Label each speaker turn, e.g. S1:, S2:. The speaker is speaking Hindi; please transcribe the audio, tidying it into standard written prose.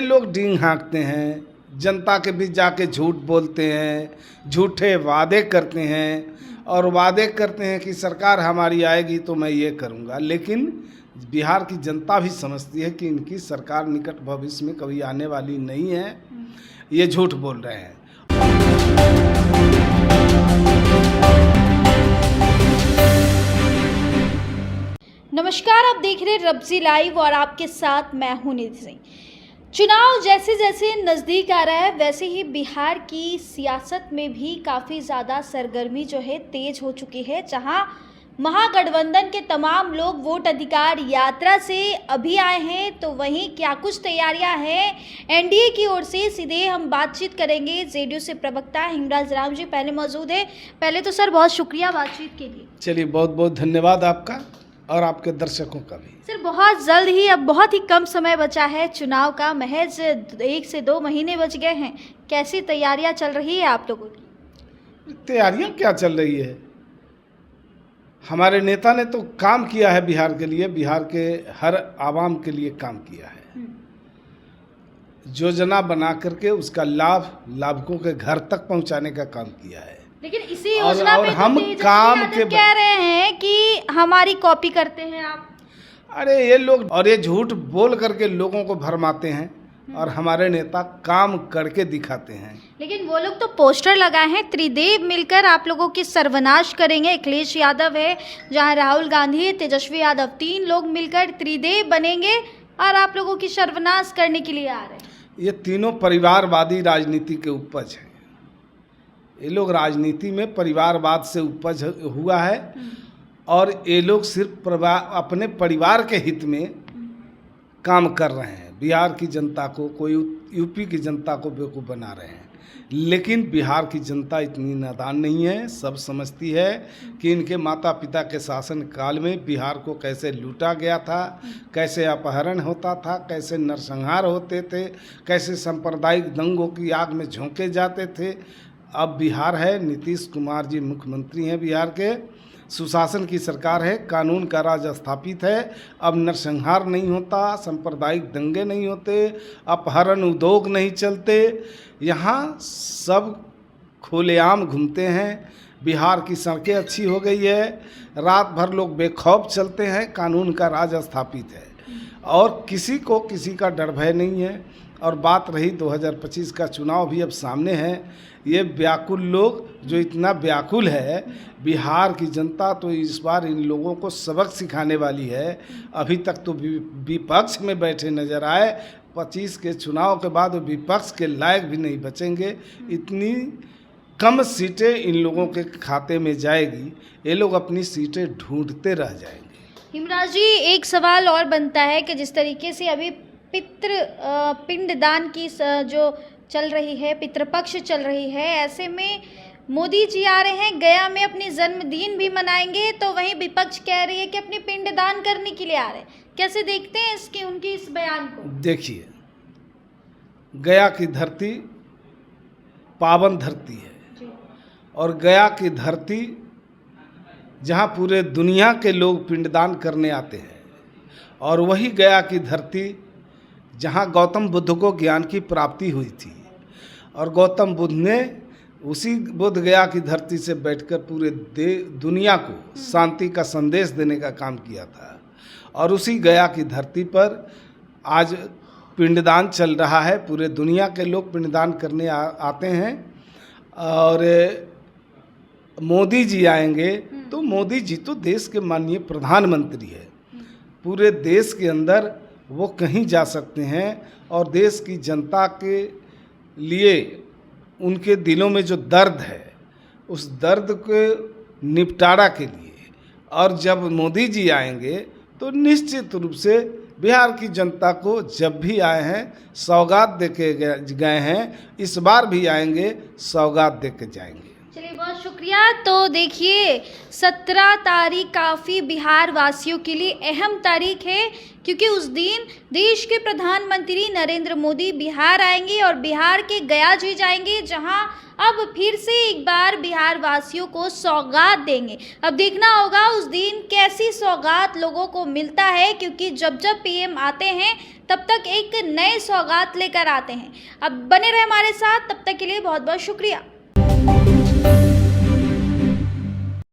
S1: लोग डींग हाँकते हैं, जनता के बीच जाके झूठ बोलते हैं, झूठे वादे करते हैं और वादे करते हैं कि सरकार हमारी आएगी तो मैं ये करूँगा, लेकिन बिहार की जनता भी समझती है कि इनकी सरकार निकट भविष्य में कभी आने वाली नहीं है, ये झूठ बोल रहे हैं।
S2: नमस्कार, आप देख रहे हैं रब्जी लाइव और आपके साथ मैं हूं निधि सिंह। चुनाव जैसे जैसे नज़दीक आ रहा है वैसे ही बिहार की सियासत में भी काफ़ी ज़्यादा सरगर्मी जो है तेज हो चुकी है, जहां महागठबंधन के तमाम लोग वोट अधिकार यात्रा से अभी आए हैं, तो वहीं क्या कुछ तैयारियां हैं एनडीए की ओर से, सीधे हम बातचीत करेंगे। जेडीयू से प्रवक्ता हिमराज राम जी पहले मौजूद है। पहले तो सर बहुत शुक्रिया बातचीत के लिए।
S1: चलिए, बहुत बहुत धन्यवाद आपका और आपके दर्शकों का भी।
S2: सर बहुत जल्द ही, अब बहुत ही कम समय बचा है चुनाव का, महज 1 से 2 महीने बच गए हैं। कैसी तैयारियां चल रही है आप लोगों की?
S1: तैयारियां क्या चल रही है, हमारे नेता ने तो काम किया है बिहार के लिए, बिहार के हर आवाम के लिए काम किया है। योजना बना करके उसका लाभ लाभुकों के घर तक पहुंचाने का काम किया है।
S2: लेकिन इसी योजना पे
S1: हम काम के
S2: कह रहे हैं कि हमारी कॉपी करते हैं आप।
S1: अरे ये लोग और ये झूठ बोल करके लोगों को भरमाते हैं और हमारे नेता काम करके दिखाते हैं।
S2: लेकिन वो लोग तो पोस्टर लगाए हैं, त्रिदेव मिलकर आप लोगों की सर्वनाश करेंगे। अखिलेश यादव है, जहां राहुल गांधी है, तेजस्वी यादव, 3 लोग मिलकर त्रिदेव बनेंगे और आप लोगों की सर्वनाश करने के लिए आ रहे हैं।
S1: ये तीनों परिवारवादी राजनीति के उपज हैं। ये लोग राजनीति में परिवारवाद से उपज हुआ है और ये लोग सिर्फ अपने परिवार के हित में काम कर रहे हैं। बिहार की जनता को, कोई यूपी की जनता को बेवकूफ़ बना रहे हैं, लेकिन बिहार की जनता इतनी नादान नहीं है। सब समझती है कि इनके माता पिता के शासन काल में बिहार को कैसे लूटा गया था, कैसे अपहरण होता था, कैसे नरसंहार होते थे, कैसे सांप्रदायिक दंगों की आग में झोंके जाते थे। अब बिहार है, नीतीश कुमार जी मुख्यमंत्री हैं बिहार के, सुशासन की सरकार है, कानून का राज स्थापित है। अब नरसंहार नहीं होता, सांप्रदायिक दंगे नहीं होते, अपहरण उद्योग नहीं चलते, यहाँ सब खुलेआम घूमते हैं। बिहार की सड़कें अच्छी हो गई है, रात भर लोग बेखौफ चलते हैं, कानून का राज स्थापित है और किसी को किसी का डर भय नहीं है। और बात रही 2025 का चुनाव भी अब सामने है, ये व्याकुल लोग जो इतना व्याकुल है, बिहार की जनता तो इस बार इन लोगों को सबक सिखाने वाली है। अभी तक तो विपक्ष में बैठे नजर आए, 25 के चुनाव के बाद विपक्ष के लायक भी नहीं बचेंगे। इतनी कम सीटें इन लोगों के खाते में जाएगी, ये लोग अपनी सीटें ढूंढते रह जाएंगे।
S2: हिमराज जी, एक सवाल और बनता है कि जिस तरीके से अभी पिंडदान की जो चल रही है, पितृपक्ष चल रही है, ऐसे में मोदी जी आ रहे हैं, गया में अपनी जन्मदिन भी मनाएंगे, तो वहीं विपक्ष कह रही है कि अपनी पिंडदान करने के लिए आ रहे हैं। कैसे देखते हैं इसकी, उनकी इस बयान को?
S1: देखिए, गया की धरती पावन धरती है और गया की धरती जहाँ पूरे दुनिया के लोग पिंडदान करने आते हैं, और वही गया की धरती जहाँ गौतम बुद्ध को ज्ञान की प्राप्ति हुई थी और गौतम बुद्ध ने उसी बोध गया की धरती से बैठकर पूरे दुनिया को शांति का संदेश देने का काम किया था। और उसी गया की धरती पर आज पिंडदान चल रहा है, पूरे दुनिया के लोग पिंडदान करने आते हैं। और मोदी जी आएंगे तो मोदी जी तो देश के माननीय प्रधानमंत्री है, पूरे देश के अंदर वो कहीं जा सकते हैं और देश की जनता के लिए उनके दिलों में जो दर्द है उस दर्द के निपटारा के लिए, और जब मोदी जी आएंगे तो निश्चित रूप से बिहार की जनता को जब भी आए हैं सौगात दे के गए हैं, इस बार भी आएंगे सौगात दे के जाएंगे।
S2: चलिए, बहुत शुक्रिया। तो देखिए, 17 तारीख काफ़ी बिहार वासियों के लिए अहम तारीख है, क्योंकि उस दिन देश के प्रधानमंत्री नरेंद्र मोदी बिहार आएंगे और बिहार के गया जी जाएंगे, जहां अब फिर से एक बार बिहार वासियों को सौगात देंगे। अब देखना होगा उस दिन कैसी सौगात लोगों को मिलता है, क्योंकि जब जब पीएम आते हैं तब तक एक नए सौगात लेकर आते हैं। अब बने रहे हमारे साथ, तब तक के लिए बहुत बहुत शुक्रिया।